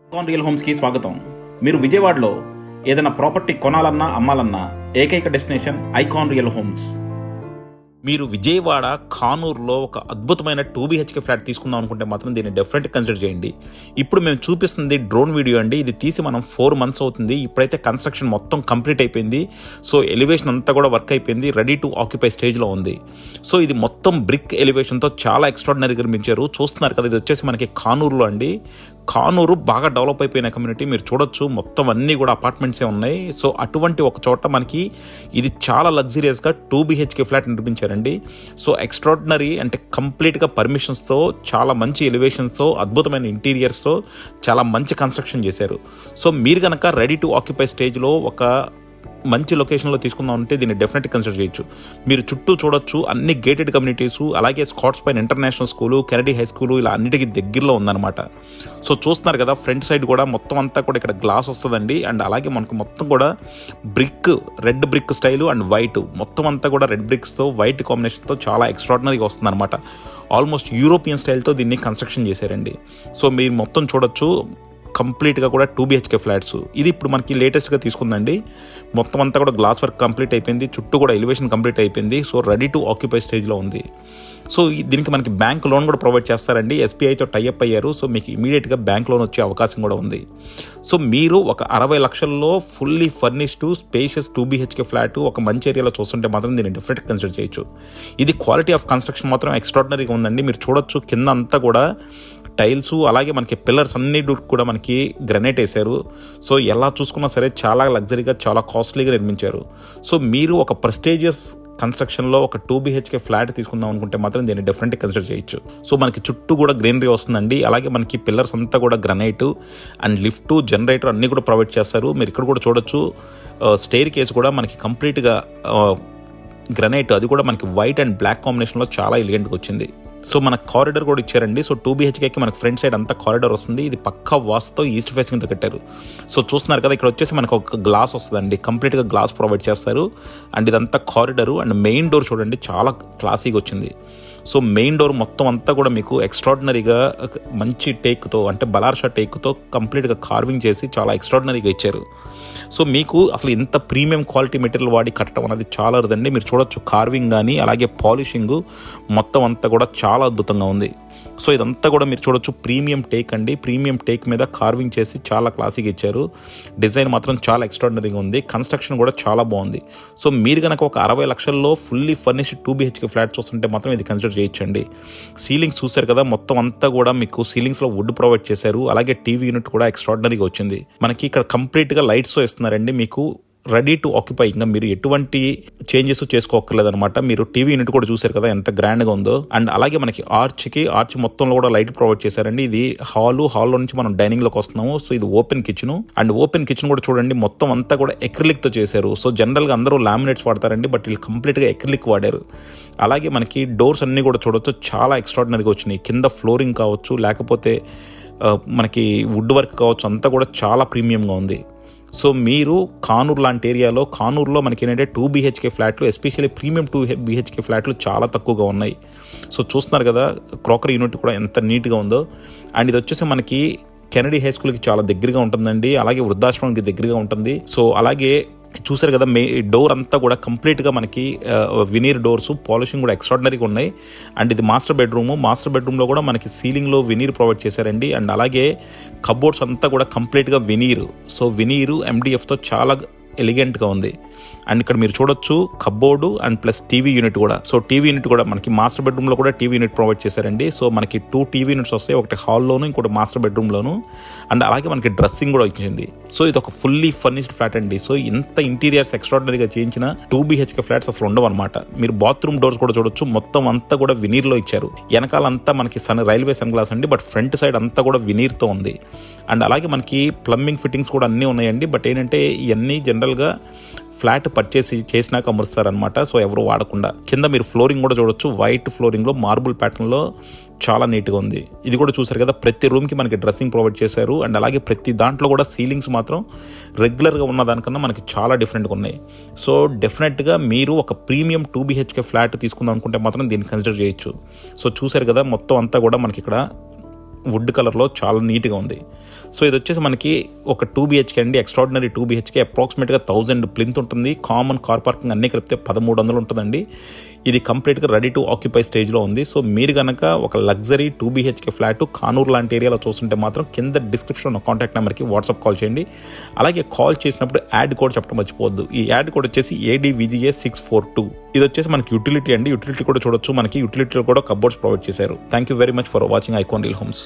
Icon real హోమ్స్కి స్వాగతం. మీరు విజయవాడలో ఏదైనా ప్రాపర్టీ కొనాలన్నా అమ్మాలన్నా ఏకైక డెస్టినేషన్ ఐకాన్ రియల్ హోమ్స్. మీరు విజయవాడ కానూరులో ఒక అద్భుతమైన 2BHK ఫ్లాట్ తీసుకుందాం అనుకుంటే మాత్రం దీన్ని డెఫినెట్గా కన్సిడర్ చేయండి. ఇప్పుడు మేము చూపిస్తుంది డ్రోన్ వీడియో అండి. ఇది తీసి మనం 4 months అవుతుంది. ఇప్పుడైతే కన్స్ట్రక్షన్ మొత్తం కంప్లీట్ అయిపోయింది. సో ఎలివేషన్ అంతా కూడా వర్క్ అయిపోయింది, రెడీ టు ఆక్యుపై స్టేజ్లో ఉంది. సో ఇది మొత్తం బ్రిక్ ఎలివేషన్తో చాలా ఎక్స్ట్రాడినరీగా నిర్మించారు. చూస్తున్నారు కదా, ఇది వచ్చేసి మనకి కానూరులో అండి. కానూరు బాగా డెవలప్ అయిపోయిన కమ్యూనిటీ. మీరు చూడొచ్చు మొత్తం అన్నీ కూడా అపార్ట్మెంట్సే ఉన్నాయి. సో అటువంటి ఒక చోట మనకి ఇది చాలా లగ్జరియస్గా 2BHK ఫ్లాట్ నిర్మించారండి. సో ఎక్స్ట్రాడినరీ అంటే కంప్లీట్గా పర్మిషన్స్తో, చాలా మంచి ఎలివేషన్స్తో, అద్భుతమైన ఇంటీరియర్స్తో చాలా మంచి కన్స్ట్రక్షన్ చేశారు. సో మీరు కనుక రెడీ టు ఆక్యుపై స్టేజ్లో ఒక మంచి లొకేషన్లో తీసుకుందాం అంటే దీన్ని డెఫినెట్గా కన్సిడర్ చేయొచ్చు. మీరు చుట్టూ చూడొచ్చు అన్ని గేటెడ్ కమ్యూనిటీసు, అలాగే Scots pine international school, Kennedy high school ఇలా అన్నిటికీ దగ్గరలో ఉందన్నమాట. సో చూస్తున్నారు కదా, ఫ్రంట్ సైడ్ కూడా మొత్తం అంతా కూడా ఇక్కడ గ్లాస్ వస్తుందండి. అండ్ అలాగే మనకు మొత్తం కూడా brick, red brick style and white, మొత్తం అంతా కూడా రెడ్ బ్రిక్స్తో వైట్ కాంబినేషన్తో చాలా ఎక్స్ట్రాడినరీగా వస్తుందన్నమాట. ఆల్మోస్ట్ యూరోపియన్ స్టైల్తో దీన్ని కన్స్ట్రక్షన్ చేశారండి. సో మీరు మొత్తం చూడొచ్చు కంప్లీట్గా కూడా 2BHK ఫ్లాట్స్. ఇది ఇప్పుడు మనకి లేటెస్ట్గా తీసుకుందండి. మొత్తం అంతా కూడా గ్లాస్ వర్క్ కంప్లీట్ అయిపోయింది, చుట్టూ కూడా ఎలివేషన్ కంప్లీట్ అయిపోయింది. సో రెడీ టు ఆక్యుపై స్టేజ్లో ఉంది. సో దీనికి మనకి బ్యాంక్ లోన్ కూడా ప్రొవైడ్ చేస్తారండి. SBIతో టైఅప్ అయ్యారు. సో మీకు ఇమీడియట్గా బ్యాంక్ లోన్ వచ్చే అవకాశం కూడా ఉంది. సో మీరు ఒక 60 లక్షల్లో fully furnished spacious 2BHK flat ఒక మంచి ఏరియాలో చూస్తుంటే మాత్రం దీన్ని డెఫినెట్గా కన్సిడర్ చేయొచ్చు. ఇది క్వాలిటీ ఆఫ్ కన్స్ట్రక్షన్ మాత్రం ఎక్స్ట్రాడినరీగా ఉందండి. మీరు చూడొచ్చు కింద అంతా కూడా టైల్స్, అలాగే మనకి పిల్లర్స్ అన్ని కూడా మనకి గ్రనైట్ వేశారు. సో ఎలా చూసుకున్నా సరే చాలా లగ్జరీగా, చాలా కాస్ట్లీగా నిర్మించారు. సో మీరు ఒక ప్రెస్టీజియస్ కన్స్ట్రక్షన్లో ఒక 2BHK ఫ్లాట్ తీసుకుందాం అనుకుంటే మాత్రం దీన్ని డెఫినెట్గా కన్సిడర్ చేయొచ్చు. సో మనకి చుట్టూ కూడా గ్రీనరీ వస్తుందండి. అలాగే మనకి పిల్లర్స్ అంతా కూడా గ్రనైట్ అండ్ లిఫ్ట్, జనరేటర్ అన్నీ కూడా ప్రొవైడ్ చేస్తారు. మీరు ఇక్కడ కూడా చూడొచ్చు స్టెయిర్ కేస్ కూడా మనకి కంప్లీట్గా గ్రనైట్, అది కూడా మనకి వైట్ అండ్ బ్లాక్ కాంబినేషన్లో చాలా ఎలిగెంట్గా వచ్చింది. సో మనకు కారిడార్ కూడా ఇచ్చారండి. సో 2BHKకి మనకు ఫ్రంట్ సైడ్ అంతా కారిడార్ వస్తుంది. ఇది పక్కా వాస్తో ఈస్ట్ ఫేసింగ్తో కట్టారు. సో చూస్తున్నారు కదా, ఇక్కడ వచ్చేసి మనకు ఒక గ్లాస్ వస్తుందండి, కంప్లీట్గా గ్లాస్ ప్రొవైడ్ చేస్తారు. అండ్ ఇదంతా కారిడారు. అండ్ మెయిన్ డోర్ చూడండి చాలా క్లాసీగా వచ్చింది. సో మెయిన్ డోర్ మొత్తం అంతా కూడా మీకు ఎక్స్ట్రాడినరీగా మంచి టేక్తో, అంటే బలార్షా టేక్తో కంప్లీట్గా కార్వింగ్ చేసి చాలా ఎక్స్ట్రాడినరీగా ఇచ్చారు. సో మీకు అసలు ఇంత ప్రీమియం క్వాలిటీ మెటీరియల్ వాడి కట్టడం అనేది చాలా అరుదండి. మీరు చూడొచ్చు కార్వింగ్ కానీ అలాగే పాలిషింగ్ మొత్తం అంతా కూడా చాలా అద్భుతంగా ఉంది. సో ఇదంతా కూడా మీరు చూడొచ్చు ప్రీమియం టేక్ అండి. ప్రీమియం టేక్ మీద కార్వింగ్ చేసి చాలా క్లాసీగా ఇచ్చారు. డిజైన్ మాత్రం చాలా ఎక్స్ట్రాడినరీగా ఉంది. కన్స్ట్రక్షన్ కూడా చాలా బాగుంది. సో మీరు కనుక ఒక 60 లక్షల్లో ఫుల్లీ ఫర్నిష్డ్ 2BHK ఫ్లాట్ చూస్తుంటే మాత్రం ఇది కన్సిడర్ చేయొచ్చండి. సీలింగ్స్ చూసారు కదా, మొత్తం అంతా కూడా మీకు సీలింగ్స్లో వుడ్ ప్రొవైడ్ చేశారు. అలాగే టీవీ యూనిట్ కూడా ఎక్స్ట్రాడినరీగా వచ్చింది. మనకి ఇక్కడ కంప్లీట్గా లైట్స్ ఇస్తున్నారండి. మీకు రెడీ టు ఆక్యుపై, ఇంకా మీరు ఎటువంటి చేంజెస్ చేసుకోక్కర్లేదనమాట. మీరు టీవీ యూనిట్ కూడా చూసారు కదా ఎంత గ్రాండ్గా ఉందో. అండ్ అలాగే మనకి ఆర్చ్ మొత్తంలో కూడా లైట్ ప్రొవైడ్ చేశారండి. ఇది హాల్లో నుంచి మనం డైనింగ్లోకి వస్తున్నాము. సో ఇది open kitchen. And open kitchen కూడా చూడండి మొత్తం అంతా కూడా ఎక్రిలిక్తో చేశారు. సో జనరల్గా అందరూ లామినేట్స్ వాడతారండి, బట్ వీళ్ళు కంప్లీట్గా ఎక్రిలిక్ వాడారు. అలాగే మనకి డోర్స్ అన్నీ కూడా చూడొచ్చు చాలా ఎక్స్ట్రాడినరీగా వచ్చినాయి. కింద ఫ్లోరింగ్ కావచ్చు, లేకపోతే మనకి వుడ్ వర్క్ కావచ్చు, అంతా కూడా చాలా ప్రీమియంగా ఉంది. సో మీరు కానూరు లాంటి ఏరియాలో, కానూరులో మనకి ఏంటంటే 2BHK ఫ్లాట్లు, ఎస్పెషల్లీ ప్రీమియం 2BHK ఫ్లాట్లు చాలా తక్కువగా ఉన్నాయి. సో చూస్తున్నారు కదా, క్రాకరీ యూనిట్ కూడా ఎంత నీట్గా ఉందో. అండ్ ఇది వచ్చేసి మనకి కెనడీ హై స్కూల్కి చాలా దగ్గరగా ఉంటుందండి. అలాగే వృద్ధాశ్రమానికి దగ్గరగా ఉంటుంది. సో అలాగే చూసారు కదా, డోర్ అంతా కూడా కంప్లీట్గా మనకి వినీర్ డోర్స్, పాలిషింగ్ కూడా ఎక్స్ట్రాడినరీగా ఉన్నాయి. అండ్ ఇది మాస్టర్ బెడ్రూమ్లో కూడా మనకి సీలింగ్లో వినీర్ ప్రొవైడ్ చేశారండి. అండ్ అలాగే కబోర్డ్స్ అంతా కూడా కంప్లీట్గా వినీర్. సో వినీరు MDFతో చాలా ఎలిగెంట్గా ఉంది. అండ్ ఇక్కడ మీరు చూడొచ్చు cupboard and plus TV unit కూడా. సో టీవీ యూనిట్ కూడా మనకి మాస్టర్ బెడ్రూమ్లో కూడా టీవీ యూనిట్ ప్రొవైడ్ చేశారండి. సో మనకి 2 టీవీ యూనిట్స్ వస్తాయి, ఒకటి హాల్లోను, ఇంకోటి మాస్టర్ బెడ్రూమ్లోను. అండ్ అలాగే మనకి డ్రెస్సింగ్ కూడా ఇచ్చింది. సో ఇది ఒక ఫుల్లీ ఫర్నిష్డ్ ఫ్లాట్ అండి. సో ఇంత ఇంటీరియర్స్ ఎక్స్ట్రాడినరీగా చేయించిన 2BHK ఫ్లాట్స్ అసలు ఉండవు అనమాట. మీరు బాత్రూమ్ డోర్స్ కూడా చూడొచ్చు, మొత్తం అంతా కూడా వినీర్లో ఇచ్చారు. వెనకాలంతా మనకి రైల్వే సన్ గ్లాస్ అండి, బట్ ఫ్రంట్ సైడ్ అంతా కూడా వినీర్తో ఉంది. అండ్ అలాగే మనకి ప్లంబింగ్ ఫిట్టింగ్స్ కూడా అన్నీ ఉన్నాయండి. బట్ ఏంటంటే ఇవన్నీ జనరల్గా ఫ్లాట్ పర్చేసి చేసినాక అమరుస్తారనమాట. సో ఎవరు వాడకుండా. కింద మీరు ఫ్లోరింగ్ కూడా చూడొచ్చు, వైట్ ఫ్లోరింగ్లో మార్బుల్ ప్యాటర్న్లో చాలా నీట్గా ఉంది. ఇది కూడా చూసారు కదా, ప్రతి రూమ్కి మనకి డ్రెస్సింగ్ ప్రొవైడ్ చేశారు. అండ్ అలాగే ప్రతి దాంట్లో కూడా సీలింగ్స్ మాత్రం రెగ్యులర్గా ఉన్న దానికన్నా మనకి చాలా డిఫరెంట్గా ఉన్నాయి. సో డెఫినెట్గా మీరు ఒక ప్రీమియం 2BHK ఫ్లాట్ తీసుకుందాం అనుకుంటే మాత్రం దీన్ని కన్సిడర్ చేయొచ్చు. సో చూసారు కదా, మొత్తం అంతా కూడా మనకి ఇక్కడ వుడ్ కలర్లో చాలా నీట్గా ఉంది. సో ఇది వచ్చేసి మనకి ఒక 2 BHK అండి, ఎక్స్ట్రాడినరీ 2 BHK, అప్రాక్సిమేట్గా 1000 ప్లింత్ ఉంటుంది. కామన్ కార్ పార్కింగ్ అన్నీ కలిపితే 1300 ఉంటుందండి. ఇది కంప్లీట్గా రెడీ టు ఆక్యుపై స్టేజ్లో ఉంది. సో మీరు కనుక ఒక లగ్జరీ 2 BHK ఫ్లాట్ కానూరు లాంటి ఏరియాలో చూస్తుంటే మాత్రం కింద డిస్క్రిప్షన్లో కాంటాక్ట్ నెంబర్కి వాట్సాప్ కాల్ చేయండి. అలాగే కాల్ చేసినప్పుడు యాడ్ కోడ్ చెప్పడం మర్చిపోవద్దు. ఈ యాడ్ కోడ్ వచ్చేసి ADVGA642. ఇది వచ్చేసి మనకి యూటిలిటీ అండి. యూటిలిటీ కూడా చూడొచ్చు. మనకి యూటిలిటీలో కూడా కబోర్డ్స్ ప్రొవైడ్ చేశారు. Thank you very much for watching icon real homes.